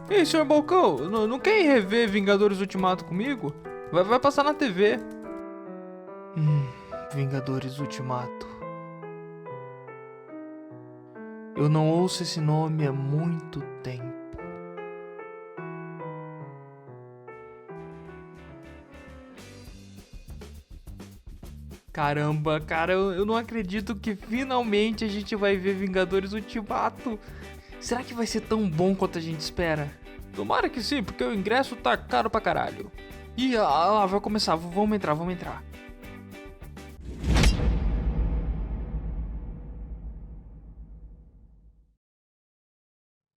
Ei, Sr. Balcão, não quer ir rever Vingadores Ultimato comigo? Vai passar na TV. Vingadores Ultimato. Eu não ouço esse nome há muito tempo. Caramba, cara, eu não acredito que finalmente a gente vai ver Vingadores Ultimato. Será que vai ser tão bom quanto a gente espera? Tomara que sim, porque o ingresso tá caro pra caralho. Ih, lá, vai começar, vamos entrar.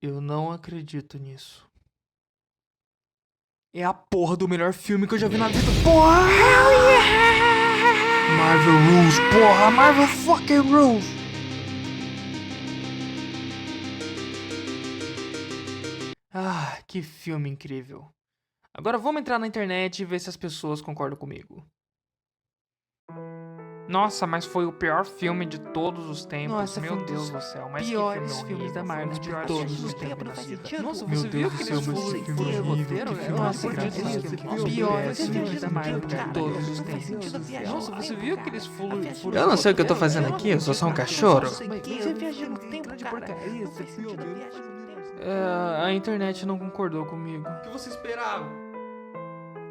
Eu não acredito nisso. É a porra do melhor filme que eu já vi na vida. Porra! Hell yeah! Marvel Rules, porra! Marvel fucking Rules! Ah, que filme incrível. Agora vamos entrar na internet e ver se as pessoas concordam comigo. Nossa, mas foi o pior filme de todos os tempos. Nossa, meu foi um Deus dos do céu, mas piores que filmes da horrível. Marvel Foi um dos de piores todos filmes os da minha tempos. vida. Nossa, Meu você viu Deus do aqueles céu, mas que filme horrível, roteiro? que filme Nossa, desgraçado, que que piores péssimo, filmes da Marvel de cara. todos os Não faz tempos. Nossa, você viu aqueles furos Eu não sei o que eu tô fazendo fazendo aqui, eu sou só um cachorro. Você viaja no tempo, cara. A internet não concordou comigo. O que você esperava?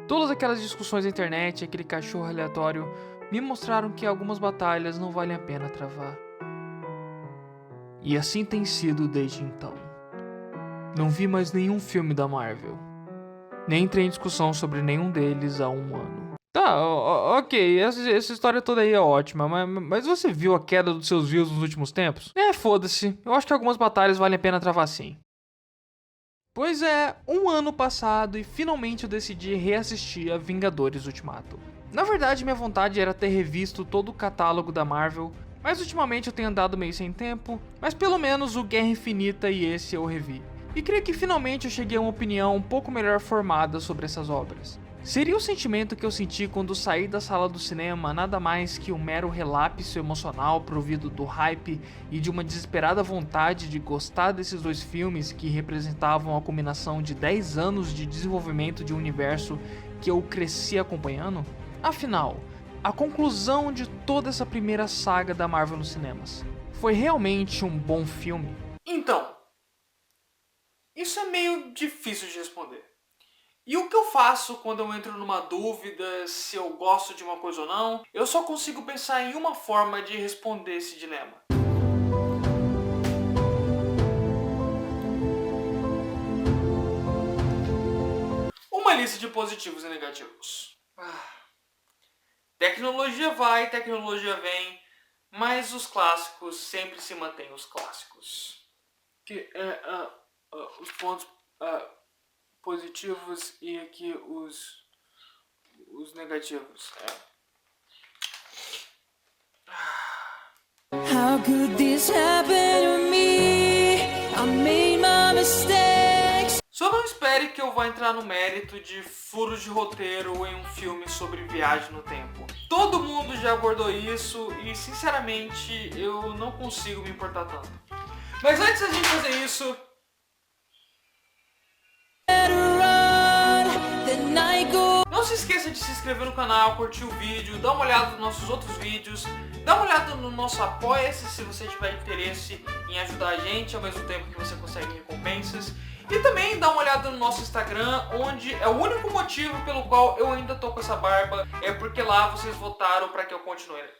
Todas aquelas discussões na internet, aquele cachorro aleatório, me mostraram que algumas batalhas não valem a pena travar. E assim tem sido desde então. Não vi mais nenhum filme da Marvel. Nem entrei em discussão sobre nenhum deles há um ano. Tá, ok, essa história toda aí é ótima, mas você viu a queda dos seus views nos últimos tempos? Foda-se, eu acho que algumas batalhas valem a pena travar sim. Pois é, um ano passado e finalmente eu decidi reassistir a Vingadores Ultimato. Na verdade, minha vontade era ter revisto todo o catálogo da Marvel, mas ultimamente eu tenho andado meio sem tempo, mas pelo menos o Guerra Infinita e esse eu revi. E creio que finalmente eu cheguei a uma opinião um pouco melhor formada sobre essas obras. Seria o sentimento que eu senti quando saí da sala do cinema nada mais que um mero relapso emocional provido do hype e de uma desesperada vontade de gostar desses dois filmes que representavam a combinação de 10 anos de desenvolvimento de um universo que eu cresci acompanhando? Afinal, a conclusão de toda essa primeira saga da Marvel nos cinemas foi realmente um bom filme? Então, isso é meio difícil de responder. E o que eu faço quando eu entro numa dúvida se eu gosto de uma coisa ou não? Eu só consigo pensar em uma forma de responder esse dilema. Uma lista de positivos e negativos. Tecnologia vai, tecnologia vem, mas os clássicos sempre se mantêm os clássicos. Os pontos positivos e aqui os negativos. How could this happen to me? I made my mistakes. Só não espere que eu vá entrar no mérito de furos de roteiro em um filme sobre viagem no tempo. Todo mundo já abordou isso e, sinceramente, eu não consigo me importar tanto. Mas antes da gente fazer isso, não se esqueça de se inscrever no canal, curtir o vídeo, dar uma olhada nos nossos outros vídeos, dá uma olhada no nosso Apoia-se se você tiver interesse em ajudar a gente, ao mesmo tempo que você consegue recompensas. E também dá uma olhada no nosso Instagram, onde é o único motivo pelo qual eu ainda tô com essa barba, é porque lá vocês votaram para que eu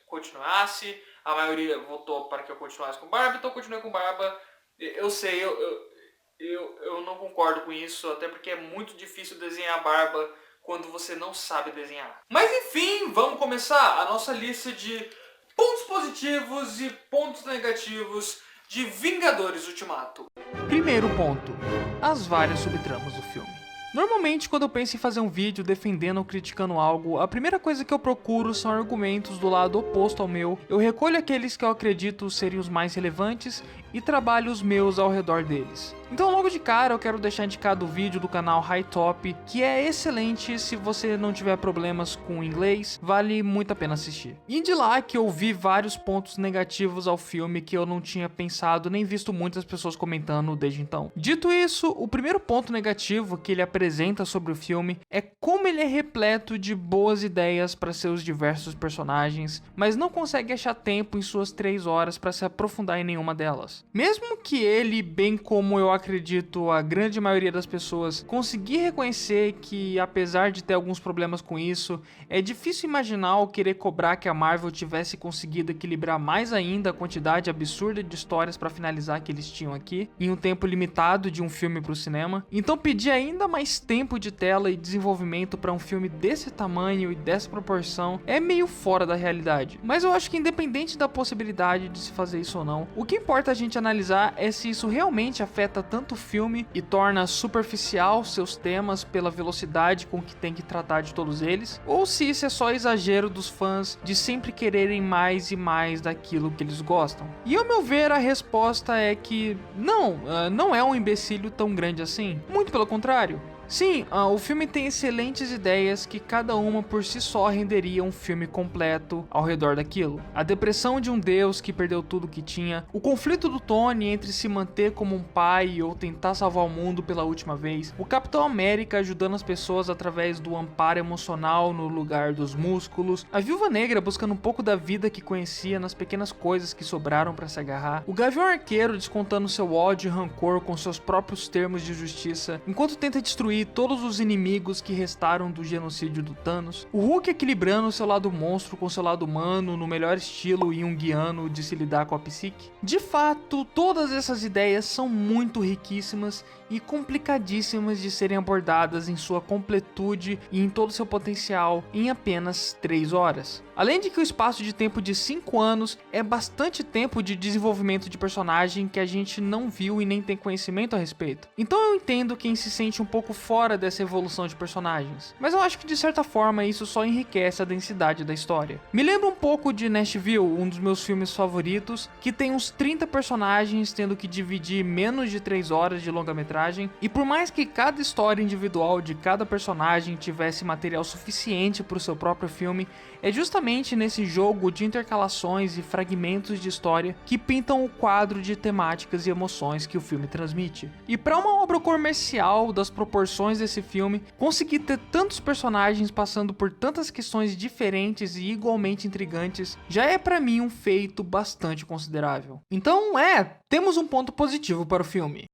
continuasse, a maioria votou para que eu continuasse com barba, então eu continuei com barba. Eu sei, eu não concordo com isso, até porque é muito difícil desenhar barba quando você não sabe desenhar. Mas enfim, vamos começar a nossa lista de pontos positivos e pontos negativos de Vingadores Ultimato. Primeiro ponto, as várias subtramas do filme. Normalmente, quando eu penso em fazer um vídeo defendendo ou criticando algo, a primeira coisa que eu procuro são argumentos do lado oposto ao meu. Eu recolho aqueles que eu acredito serem os mais relevantes e trabalhos meus ao redor deles. Então logo de cara eu quero deixar indicado o vídeo do canal High Top, que é excelente se você não tiver problemas com inglês, vale muito a pena assistir. E de lá que eu vi vários pontos negativos ao filme que eu não tinha pensado nem visto muitas pessoas comentando desde então. Dito isso, o primeiro ponto negativo que ele apresenta sobre o filme é como ele é repleto de boas ideias para seus diversos personagens, mas não consegue achar tempo em suas 3 horas para se aprofundar em nenhuma delas. Mesmo que ele, bem como eu acredito a grande maioria das pessoas, conseguir reconhecer que, apesar de ter alguns problemas com isso, é difícil imaginar ou querer cobrar que a Marvel tivesse conseguido equilibrar mais ainda a quantidade absurda de histórias para finalizar que eles tinham aqui, em um tempo limitado de um filme para o cinema. Então pedir ainda mais tempo de tela e desenvolvimento para um filme desse tamanho e dessa proporção é meio fora da realidade. Mas eu acho que independente da possibilidade de se fazer isso ou não, o que importa a gente analisar é se isso realmente afeta tanto o filme e torna superficial seus temas pela velocidade com que tem que tratar de todos eles, ou se isso é só exagero dos fãs de sempre quererem mais e mais daquilo que eles gostam. E ao meu ver, a resposta é que não é um empecilho tão grande assim, muito pelo contrário. Sim, o filme tem excelentes ideias que cada uma por si só renderia um filme completo ao redor daquilo. A depressão de um deus que perdeu tudo que tinha, o conflito do Tony entre se manter como um pai ou tentar salvar o mundo pela última vez, o Capitão América ajudando as pessoas através do amparo emocional no lugar dos músculos, a Viúva Negra buscando um pouco da vida que conhecia nas pequenas coisas que sobraram para se agarrar, o Gavião Arqueiro descontando seu ódio e rancor com seus próprios termos de justiça, enquanto tenta destruir todos os inimigos que restaram do genocídio do Thanos, o Hulk equilibrando seu lado monstro com seu lado humano no melhor estilo junguiano de se lidar com a psique. De fato, todas essas ideias são muito riquíssimas e complicadíssimas de serem abordadas em sua completude e em todo seu potencial em apenas 3 horas. Além de que o espaço de tempo de 5 anos é bastante tempo de desenvolvimento de personagem que a gente não viu e nem tem conhecimento a respeito. Então eu entendo quem se sente um pouco fora dessa evolução de personagens, mas eu acho que de certa forma isso só enriquece a densidade da história. Me lembra um pouco de Nashville, um dos meus filmes favoritos, que tem uns 30 personagens tendo que dividir menos de 3 horas de longa-metragem, e por mais que cada história individual de cada personagem tivesse material suficiente para o seu próprio filme, é justamente nesse jogo de intercalações e fragmentos de história que pintam o quadro de temáticas e emoções que o filme transmite. E para uma obra comercial das proporções desse filme, conseguir ter tantos personagens passando por tantas questões diferentes e igualmente intrigantes já é para mim um feito bastante considerável. Então temos um ponto positivo para o filme.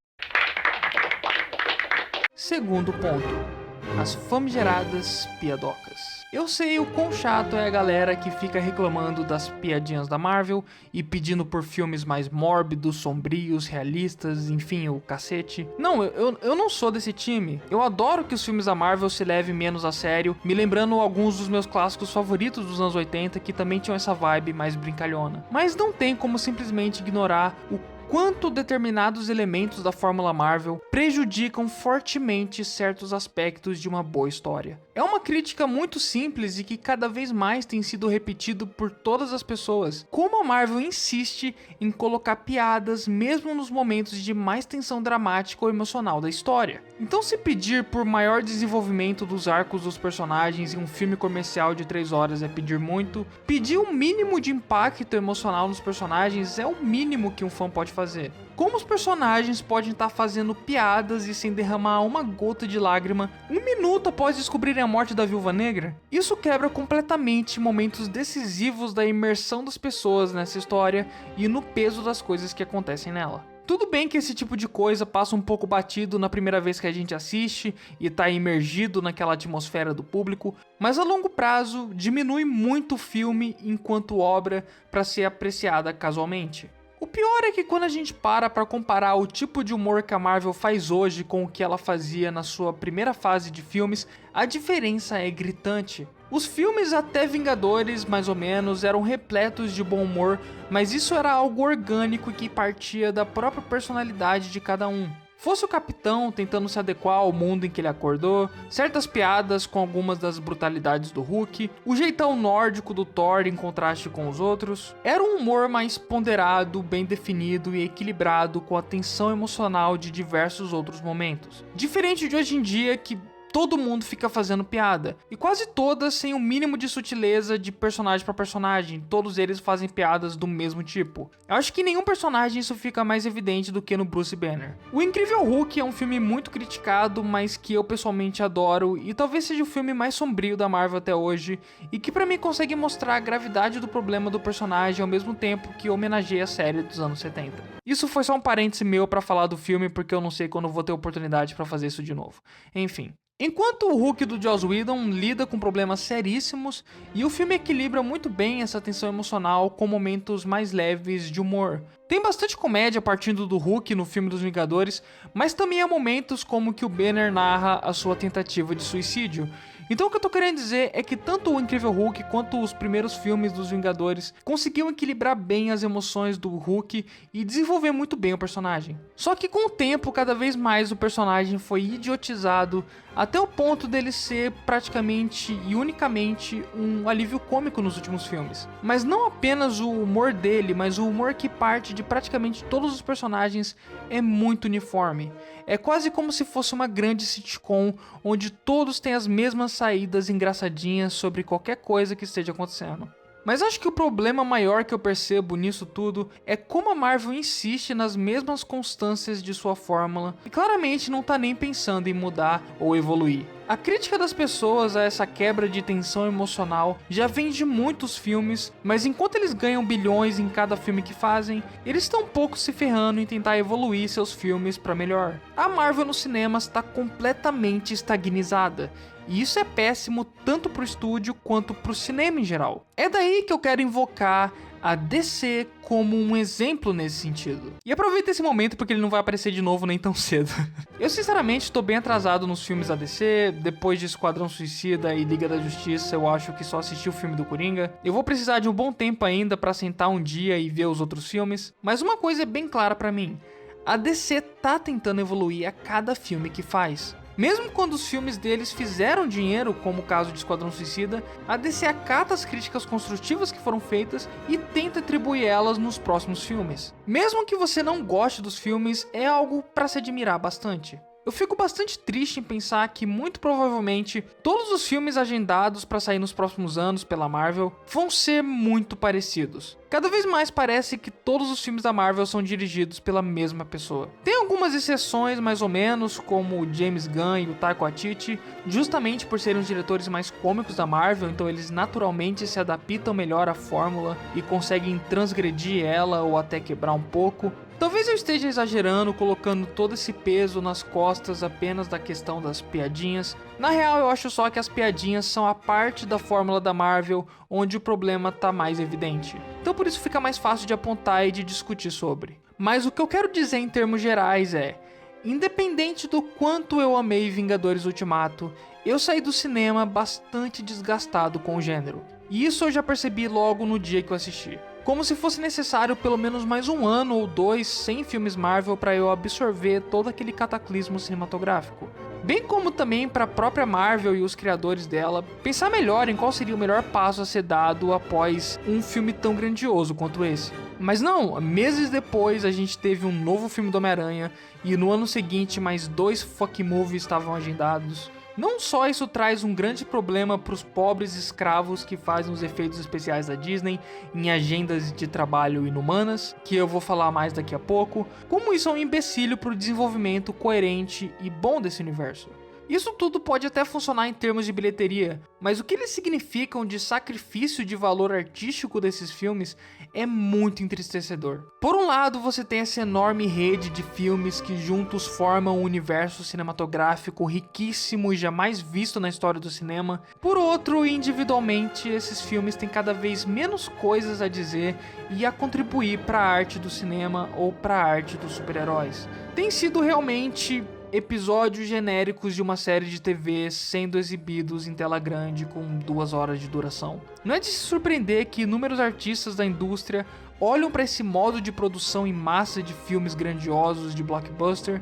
Segundo ponto, as famigeradas piadocas. Eu sei o quão chato é a galera que fica reclamando das piadinhas da Marvel e pedindo por filmes mais mórbidos, sombrios, realistas, enfim, o cacete. Não, eu não sou desse time. Eu adoro que os filmes da Marvel se levem menos a sério, me lembrando alguns dos meus clássicos favoritos dos anos 80 que também tinham essa vibe mais brincalhona. Mas não tem como simplesmente ignorar o quanto determinados elementos da fórmula Marvel prejudicam fortemente certos aspectos de uma boa história. É uma crítica muito simples e que cada vez mais tem sido repetido por todas as pessoas. Como a Marvel insiste em colocar piadas mesmo nos momentos de mais tensão dramática ou emocional da história. Então, se pedir por maior desenvolvimento dos arcos dos personagens em um filme comercial de 3 horas é pedir muito, pedir um mínimo de impacto emocional nos personagens é o mínimo que um fã pode fazer. Como os personagens podem estar fazendo piadas e sem derramar uma gota de lágrima 1 minuto após descobrirem a morte da Viúva Negra? Isso quebra completamente momentos decisivos da imersão das pessoas nessa história e no peso das coisas que acontecem nela. Tudo bem que esse tipo de coisa passa um pouco batido na primeira vez que a gente assiste e tá imergido naquela atmosfera do público, mas a longo prazo diminui muito o filme enquanto obra para ser apreciada casualmente. O pior é que quando a gente para comparar o tipo de humor que a Marvel faz hoje com o que ela fazia na sua primeira fase de filmes, a diferença é gritante. Os filmes até Vingadores, mais ou menos, eram repletos de bom humor, mas isso era algo orgânico que partia da própria personalidade de cada um. Fosse o capitão tentando se adequar ao mundo em que ele acordou, certas piadas com algumas das brutalidades do Hulk, o jeitão nórdico do Thor em contraste com os outros, era um humor mais ponderado, bem definido e equilibrado com a tensão emocional de diversos outros momentos. Diferente de hoje em dia que todo mundo fica fazendo piada, e quase todas sem o mínimo de sutileza de personagem para personagem, todos eles fazem piadas do mesmo tipo. Eu acho que em nenhum personagem isso fica mais evidente do que no Bruce Banner. O Incrível Hulk é um filme muito criticado, mas que eu pessoalmente adoro, e talvez seja o filme mais sombrio da Marvel até hoje, e que pra mim consegue mostrar a gravidade do problema do personagem ao mesmo tempo que homenageia a série dos anos 70. Isso foi só um parêntese meu pra falar do filme, porque eu não sei quando vou ter oportunidade pra fazer isso de novo. Enfim. Enquanto o Hulk do Joss Whedon lida com problemas seríssimos, e o filme equilibra muito bem essa tensão emocional com momentos mais leves de humor. Tem bastante comédia partindo do Hulk no filme dos Vingadores, mas também há momentos como que o Banner narra a sua tentativa de suicídio. Então o que eu tô querendo dizer é que tanto o Incrível Hulk quanto os primeiros filmes dos Vingadores conseguiam equilibrar bem as emoções do Hulk e desenvolver muito bem o personagem. Só que com o tempo, cada vez mais o personagem foi idiotizado até o ponto dele ser praticamente e unicamente um alívio cômico nos últimos filmes. Mas não apenas o humor dele, mas o humor que parte de praticamente todos os personagens é muito uniforme. É quase como se fosse uma grande sitcom onde todos têm as mesmas saídas engraçadinhas sobre qualquer coisa que esteja acontecendo. Mas acho que o problema maior que eu percebo nisso tudo é como a Marvel insiste nas mesmas constâncias de sua fórmula e claramente não tá nem pensando em mudar ou evoluir. A crítica das pessoas a essa quebra de tensão emocional já vem de muitos filmes, mas enquanto eles ganham bilhões em cada filme que fazem, eles estão pouco se ferrando em tentar evoluir seus filmes para melhor. A Marvel nos cinemas está completamente estagnizada. E isso é péssimo tanto pro estúdio quanto pro cinema em geral. É daí que eu quero invocar a DC como um exemplo nesse sentido. E aproveita esse momento porque ele não vai aparecer de novo nem tão cedo. Eu sinceramente estou bem atrasado nos filmes da DC. Depois de Esquadrão Suicida e Liga da Justiça, eu acho que só assisti o filme do Coringa. Eu vou precisar de um bom tempo ainda para sentar um dia e ver os outros filmes. Mas uma coisa é bem clara para mim. A DC tá tentando evoluir a cada filme que faz. Mesmo quando os filmes deles fizeram dinheiro, como o caso de Esquadrão Suicida, a DC acata as críticas construtivas que foram feitas e tenta atribuir elas nos próximos filmes. Mesmo que você não goste dos filmes, é algo para se admirar bastante. Eu fico bastante triste em pensar que, muito provavelmente, todos os filmes agendados para sair nos próximos anos pela Marvel vão ser muito parecidos. Cada vez mais parece que todos os filmes da Marvel são dirigidos pela mesma pessoa. Tem algumas exceções, mais ou menos, como o James Gunn e o Taika Waititi, justamente por serem os diretores mais cômicos da Marvel, então eles naturalmente se adaptam melhor à fórmula e conseguem transgredir ela ou até quebrar um pouco. Talvez eu esteja exagerando, colocando todo esse peso nas costas apenas da questão das piadinhas. Na real, eu acho só que as piadinhas são a parte da fórmula da Marvel onde o problema tá mais evidente. Então por isso fica mais fácil de apontar e de discutir sobre. Mas o que eu quero dizer em termos gerais é: independente do quanto eu amei Vingadores Ultimato, eu saí do cinema bastante desgastado com o gênero. E isso eu já percebi logo no dia que eu assisti. Como se fosse necessário pelo menos mais um ano ou dois sem filmes Marvel para eu absorver todo aquele cataclismo cinematográfico. Bem como também para a própria Marvel e os criadores dela pensar melhor em qual seria o melhor passo a ser dado após um filme tão grandioso quanto esse. Mas não, meses depois a gente teve um novo filme do Homem-Aranha e no ano seguinte mais 2 fuck movies estavam agendados. Não só isso traz um grande problema para os pobres escravos que fazem os efeitos especiais da Disney em agendas de trabalho inumanas, que eu vou falar mais daqui a pouco, como isso é um empecilho para o desenvolvimento coerente e bom desse universo. Isso tudo pode até funcionar em termos de bilheteria, mas o que eles significam de sacrifício de valor artístico desses filmes é muito entristecedor. Por um lado, você tem essa enorme rede de filmes que juntos formam um universo cinematográfico riquíssimo e jamais visto na história do cinema. Por outro, individualmente, esses filmes têm cada vez menos coisas a dizer e a contribuir para a arte do cinema ou para a arte dos super-heróis. Tem sido realmente episódios genéricos de uma série de TV sendo exibidos em tela grande com 2 horas de duração. Não é de se surpreender que inúmeros artistas da indústria olham para esse modo de produção em massa de filmes grandiosos de blockbuster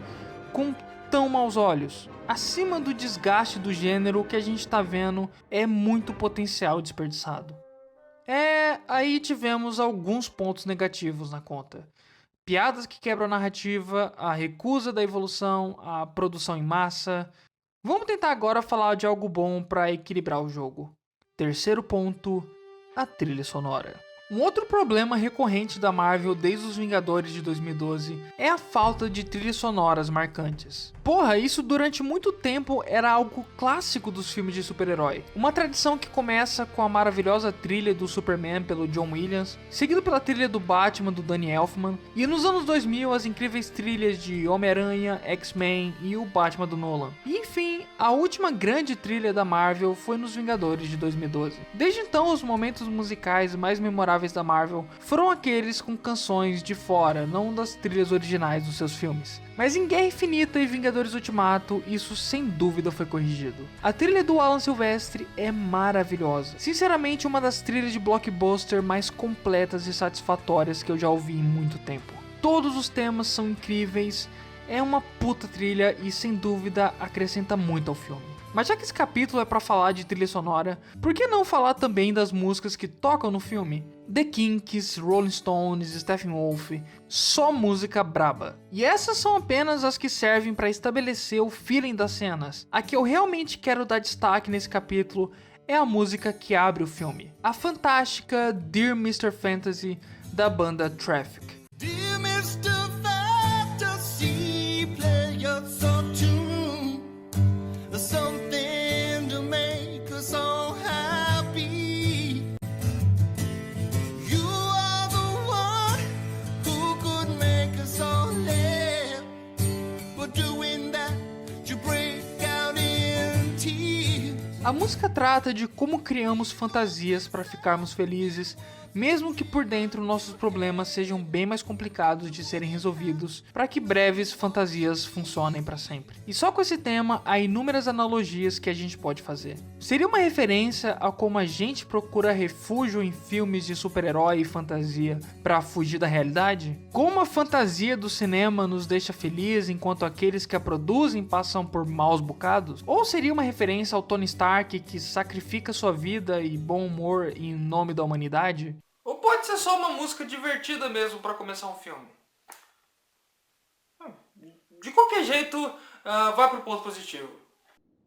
com tão maus olhos. Acima do desgaste do gênero, o que a gente tá vendo é muito potencial desperdiçado. Aí tivemos alguns pontos negativos na conta. Piadas que quebram a narrativa, a recusa da evolução, a produção em massa. Vamos tentar agora falar de algo bom para equilibrar o jogo. Terceiro ponto, a trilha sonora. Um outro problema recorrente da Marvel desde os Vingadores de 2012 é a falta de trilhas sonoras marcantes. Porra, isso durante muito tempo era algo clássico dos filmes de super-herói. Uma tradição que começa com a maravilhosa trilha do Superman pelo John Williams, seguido pela trilha do Batman do Danny Elfman, e nos anos 2000 as incríveis trilhas de Homem-Aranha, X-Men e o Batman do Nolan. E enfim, a última grande trilha da Marvel foi nos Vingadores de 2012. Desde então, os momentos musicais mais memoráveis da Marvel foram aqueles com canções de fora, não das trilhas originais dos seus filmes. Mas em Guerra Infinita e Vingadores Ultimato, isso sem dúvida foi corrigido. A trilha do Alan Silvestre é maravilhosa. Sinceramente, uma das trilhas de blockbuster mais completas e satisfatórias que eu já ouvi em muito tempo. Todos os temas são incríveis, é uma puta trilha e sem dúvida acrescenta muito ao filme. Mas já que esse capítulo é pra falar de trilha sonora, por que não falar também das músicas que tocam no filme? The Kinks, Rolling Stones, Steppenwolf, só música braba. E essas são apenas as que servem para estabelecer o feeling das cenas. A que eu realmente quero dar destaque nesse capítulo é a música que abre o filme. A fantástica Dear Mr. Fantasy, da banda Traffic. Dear Mr. Fantasy, play us a tune, something to make us all happy. You are the one who could make us all laugh, but doing that you break out in tears. A música trata de como criamos fantasias para ficarmos felizes, mesmo que por dentro nossos problemas sejam bem mais complicados de serem resolvidos, para que breves fantasias funcionem para sempre. E só com esse tema há inúmeras analogias que a gente pode fazer. Seria uma referência a como a gente procura refúgio em filmes de super-herói e fantasia para fugir da realidade? Como a fantasia do cinema nos deixa feliz enquanto aqueles que a produzem passam por maus bocados? Ou seria uma referência ao Tony Stark que sacrifica sua vida e bom humor em nome da humanidade? Ou pode ser só uma música divertida mesmo para começar um filme? De qualquer jeito, vai pro ponto positivo.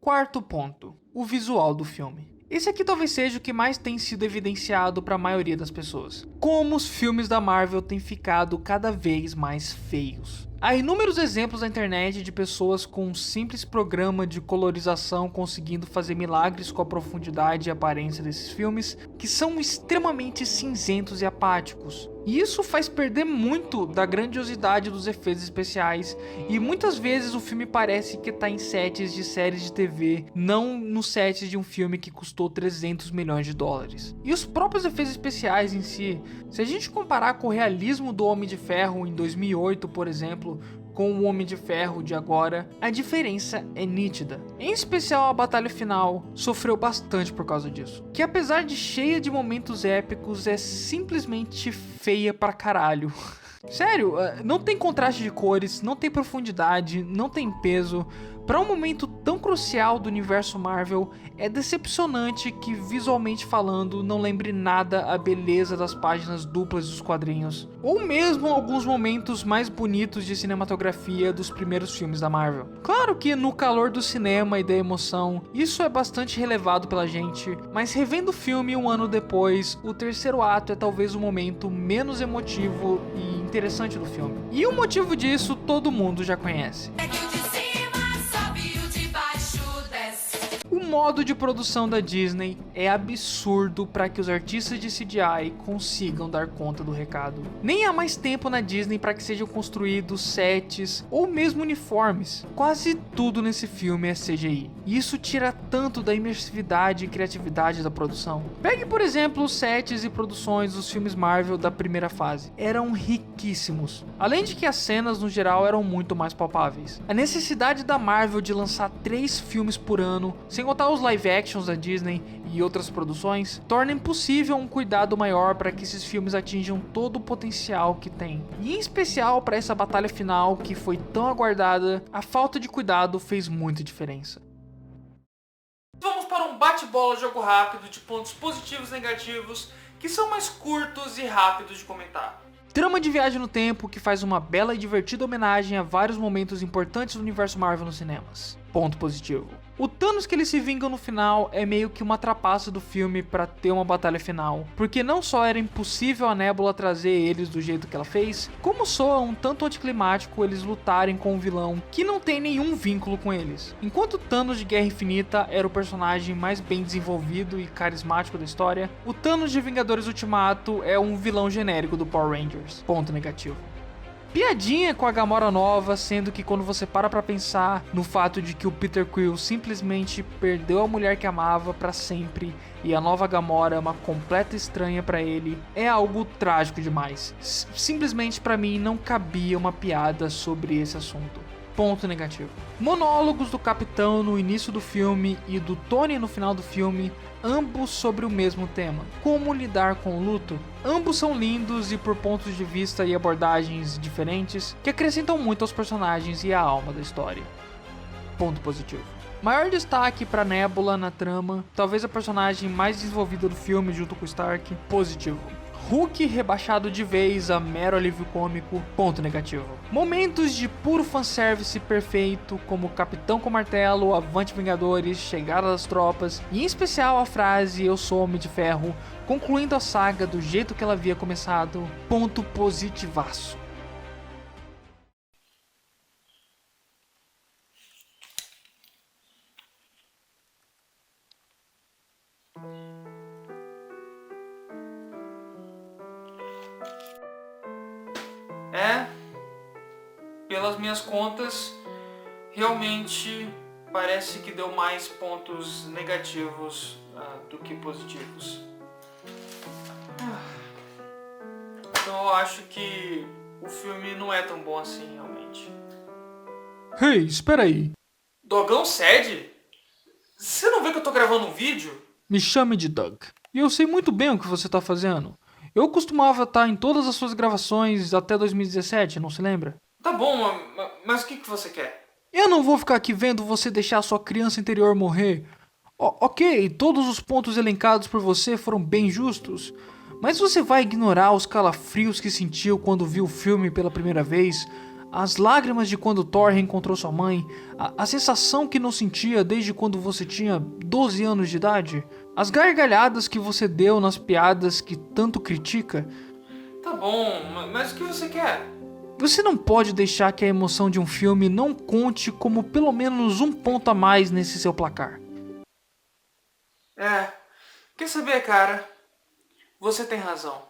Quarto ponto, o visual do filme. Esse aqui talvez seja o que mais tem sido evidenciado para a maioria das pessoas. Como os filmes da Marvel têm ficado cada vez mais feios. Há inúmeros exemplos na internet de pessoas com um simples programa de colorização conseguindo fazer milagres com a profundidade e aparência desses filmes, que são extremamente cinzentos e apáticos. E isso faz perder muito da grandiosidade dos efeitos especiais, e muitas vezes o filme parece que está em sets de séries de TV, não no set de um filme que custou 300 milhões de dólares. E os próprios efeitos especiais em si, se a gente comparar com o realismo do Homem de Ferro em 2008, por exemplo, com o Homem de Ferro de agora, a diferença é nítida. Em especial a batalha final sofreu bastante por causa disso, que apesar de cheia de momentos épicos, é simplesmente feia pra caralho. Sério, não tem contraste de cores, não tem profundidade, não tem peso. Para um momento tão crucial do universo Marvel, é decepcionante que, visualmente falando, não lembre nada a beleza das páginas duplas dos quadrinhos, ou mesmo alguns momentos mais bonitos de cinematografia dos primeiros filmes da Marvel. Claro que no calor do cinema e da emoção, isso é bastante relevado pela gente, mas revendo o filme um ano depois, o terceiro ato é talvez o momento menos emotivo e interessante do filme. E o motivo disso todo mundo já conhece. O modo de produção da Disney é absurdo para que os artistas de CGI consigam dar conta do recado. Nem há mais tempo na Disney para que sejam construídos sets ou mesmo uniformes. Quase tudo nesse filme é CGI. E isso tira tanto da imersividade e criatividade da produção. Pegue, por exemplo, os sets e produções dos filmes Marvel da primeira fase. Eram riquíssimos. Além de que as cenas no geral eram muito mais palpáveis. A necessidade da Marvel de lançar 3 filmes por ano, sem contar contar os live actions da Disney e outras produções, torna impossível um cuidado maior para que esses filmes atinjam todo o potencial que tem. E em especial para essa batalha final que foi tão aguardada, a falta de cuidado fez muita diferença. Vamos para um bate-bola jogo rápido de pontos positivos e negativos que são mais curtos e rápidos de comentar. Trama de viagem no tempo que faz uma bela e divertida homenagem a vários momentos importantes do universo Marvel nos cinemas. Ponto positivo. O Thanos que eles se vingam no final é meio que uma trapaça do filme pra ter uma batalha final, porque não só era impossível a Nebula trazer eles do jeito que ela fez, como soa um tanto anticlimático eles lutarem com um vilão que não tem nenhum vínculo com eles. Enquanto Thanos de Guerra Infinita era o personagem mais bem desenvolvido e carismático da história, o Thanos de Vingadores Ultimato é um vilão genérico do Power Rangers. Ponto negativo. Piadinha com a Gamora nova, sendo que quando você para pra pensar no fato de que o Peter Quill simplesmente perdeu a mulher que amava pra sempre e a nova Gamora é uma completa estranha pra ele, é algo trágico demais. Simplesmente pra mim não cabia uma piada sobre esse assunto. Ponto negativo. Monólogos do Capitão no início do filme e do Tony no final do filme, ambos sobre o mesmo tema. Como lidar com o luto? Ambos são lindos e por pontos de vista e abordagens diferentes que acrescentam muito aos personagens e à alma da história. Ponto positivo. Maior destaque para Nebula na trama, talvez a personagem mais desenvolvida do filme junto com Stark. Positivo. Hulk rebaixado de vez a mero alívio cômico. Ponto negativo. Momentos de puro fanservice perfeito, como Capitão com Martelo, Avante Vingadores, Chegada das Tropas, e em especial a frase Eu sou Homem de Ferro, concluindo a saga do jeito que ela havia começado. Ponto positivaço. Pelas minhas contas, realmente parece que deu mais pontos negativos do que positivos. Então eu acho que o filme não é tão bom assim, realmente. Hey, espera aí. Dogão cede? Você não vê que eu tô gravando um vídeo? Me chame de Doug. E eu sei muito bem o que você tá fazendo. Eu costumava estar em todas as suas gravações até 2017, não se lembra? Tá bom, mas o que você quer? Eu não vou ficar aqui vendo você deixar sua criança interior morrer. Ok, todos os pontos elencados por você foram bem justos, mas você vai ignorar os calafrios que sentiu quando viu o filme pela primeira vez, as lágrimas de quando Thor reencontrou sua mãe, a sensação que não sentia desde quando você tinha 12 anos de idade, as gargalhadas que você deu nas piadas que tanto critica. Tá bom, mas o que você quer? Você não pode deixar que a emoção de um filme não conte como pelo menos um ponto a mais nesse seu placar. Quer saber, cara? Você tem razão.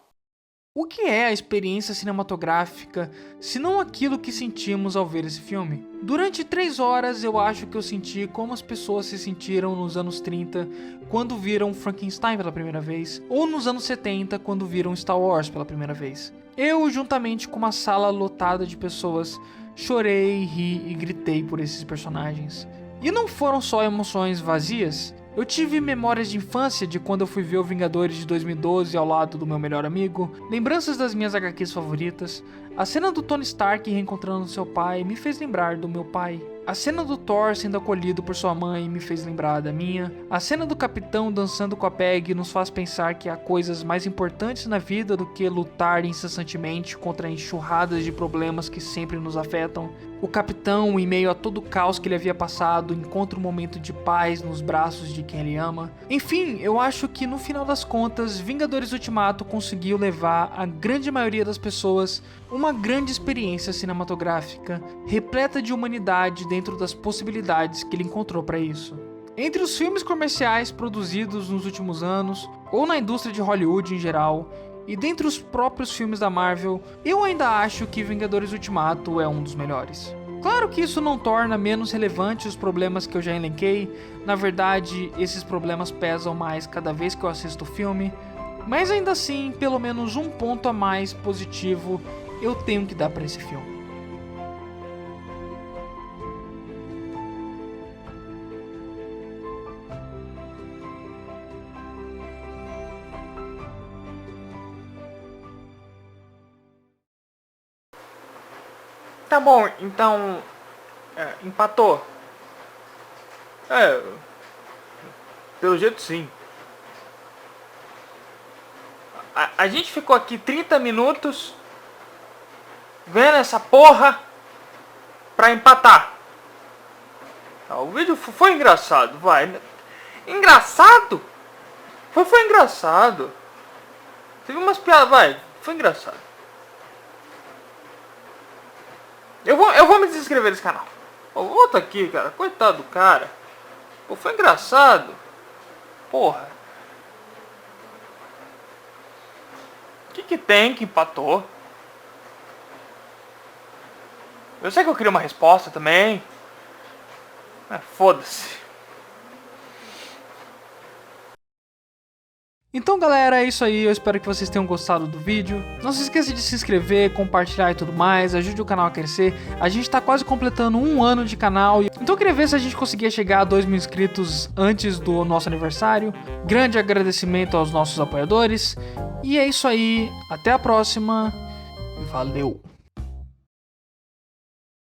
O que é a experiência cinematográfica, se não aquilo que sentimos ao ver esse filme? Durante 3 horas eu acho que eu senti como as pessoas se sentiram nos anos 30 quando viram Frankenstein pela primeira vez, ou nos anos 70 quando viram Star Wars pela primeira vez. Eu, juntamente com uma sala lotada de pessoas, chorei, ri e gritei por esses personagens. E não foram só emoções vazias. Eu tive memórias de infância de quando eu fui ver o Vingadores de 2012 ao lado do meu melhor amigo, lembranças das minhas HQs favoritas, a cena do Tony Stark reencontrando seu pai me fez lembrar do meu pai, a cena do Thor sendo acolhido por sua mãe me fez lembrar da minha, a cena do Capitão dançando com a Peg nos faz pensar que há coisas mais importantes na vida do que lutar incessantemente contra enxurradas de problemas que sempre nos afetam. O Capitão, em meio a todo o caos que ele havia passado, encontra um momento de paz nos braços de quem ele ama. Enfim, eu acho que no final das contas, Vingadores Ultimato conseguiu levar a grande maioria das pessoas uma grande experiência cinematográfica, repleta de humanidade dentro das possibilidades que ele encontrou para isso. Entre os filmes comerciais produzidos nos últimos anos, ou na indústria de Hollywood em geral, e dentre os próprios filmes da Marvel, eu ainda acho que Vingadores Ultimato é um dos melhores. Claro que isso não torna menos relevante os problemas que eu já elenquei, na verdade, esses problemas pesam mais cada vez que eu assisto o filme, mas ainda assim, pelo menos um ponto a mais positivo eu tenho que dar para esse filme. Tá bom, então... empatou. Pelo jeito sim. A gente ficou aqui 30 minutos vendo essa porra pra empatar. O vídeo foi engraçado, vai. Engraçado? Foi engraçado. Teve umas piadas, vai. Foi engraçado. Eu vou me desinscrever desse canal. Volta aqui, cara. Coitado do cara. Pô, foi engraçado. Porra. O que tem que empatou? Eu sei que eu queria uma resposta também. Foda-se. Então galera, é isso aí, eu espero que vocês tenham gostado do vídeo. Não se esqueça de se inscrever, compartilhar e tudo mais, ajude o canal a crescer. A gente tá quase completando 1 ano de canal, então eu queria ver se a gente conseguia chegar a 2.000 inscritos antes do nosso aniversário. Grande agradecimento aos nossos apoiadores. E é isso aí, até a próxima, valeu!